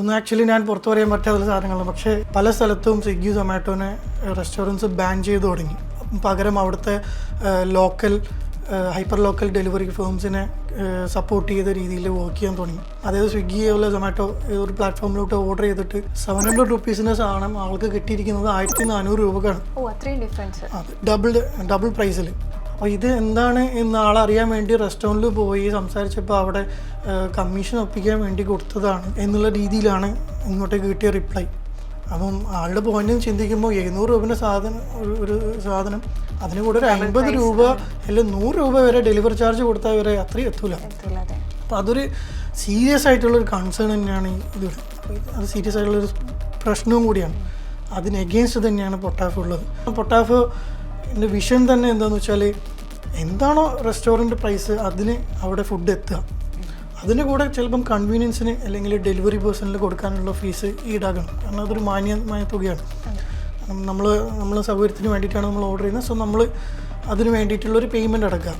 ഇതൊന്നും ആക്ച്വലി ഞാൻ പുറത്തു പറയാൻ പറ്റാത്ത സാധനങ്ങളാണ്. പക്ഷേ പല സ്ഥലത്തും സ്വിഗ്ഗി സൊമാറ്റോനെ റെസ്റ്റോറൻറ്റ്സ് ബാൻ ചെയ്ത് തുടങ്ങി. പകരം അവിടുത്തെ ലോക്കൽ ഹൈപ്പർ ലോക്കൽ ഡെലിവറി ഫേംസിനെ സപ്പോർട്ട് ചെയ്ത രീതിയിൽ വർക്ക് ചെയ്യാൻ തുടങ്ങി. അതായത് സ്വിഗ്ഗി അതുപോലെ സൊമാറ്റോ ഒരു പ്ലാറ്റ്ഫോമിലോട്ട് ഓർഡർ ചെയ്തിട്ട് 700 റുപ്പീസിൻ്റെ സാധനം ആൾക്ക് കിട്ടിയിരിക്കുന്നത് 1400 രൂപക്കാണ്. അത് ഡബിൾ പ്രൈസിൽ. അപ്പോൾ ഇത് എന്താണ് എന്ന് ആളറിയാൻ വേണ്ടി റെസ്റ്റോറൻറ്റിൽ പോയി സംസാരിച്ചപ്പോൾ അവിടെ കമ്മീഷൻ ഒപ്പിക്കാൻ വേണ്ടി കൊടുത്തതാണ് എന്നുള്ള രീതിയിലാണ് ഇങ്ങോട്ടേക്ക് കിട്ടിയ റിപ്ലൈ. അപ്പം ആളുടെ പോയിന്റ് ചിന്തിക്കുമ്പോൾ 700 രൂപേൻ്റെ ഒരു സാധനം അതിന് കൂടെ ഒരു 50 രൂപ അല്ലെങ്കിൽ 100 രൂപ വരെ ഡെലിവറി ചാർജ് കൊടുത്താൽ വരെ അത്രയും എത്തൂല. അപ്പോൾ അതൊരു സീരിയസ് ആയിട്ടുള്ളൊരു കൺസേൺ തന്നെയാണ് ഇത്. അത് സീരിയസ് ആയിട്ടുള്ളൊരു പ്രശ്നവും കൂടിയാണ്. അതിന് എഗെയിൻസ്റ്റ് തന്നെയാണ് പൊട്ടാഫോ ഉള്ളത്. പൊട്ടാഫോൻ്റെ വിഷൻ തന്നെ എന്താണെന്ന് വെച്ചാൽ എന്താണോ റെസ്റ്റോറൻറ്റ് പ്രൈസ് അതിന് അവിടെ ഫുഡ് എത്തുക. അതിൻ്റെ കൂടെ ചിലപ്പം കൺവീനിയൻസിന് അല്ലെങ്കിൽ ഡെലിവറി പേഴ്സണിൽ കൊടുക്കാനുള്ള ഫീസ് ഈടാക്കണം. കാരണം അതൊരു മാന്യമായ തുകയാണ്. നമ്മൾ സൗകര്യത്തിന് വേണ്ടിയിട്ടാണ് നമ്മൾ ഓർഡർ ചെയ്യുന്നത്. സോ നമ്മൾ അതിന് വേണ്ടിയിട്ടുള്ളൊരു പേയ്മെൻറ്റ് അടക്കുക.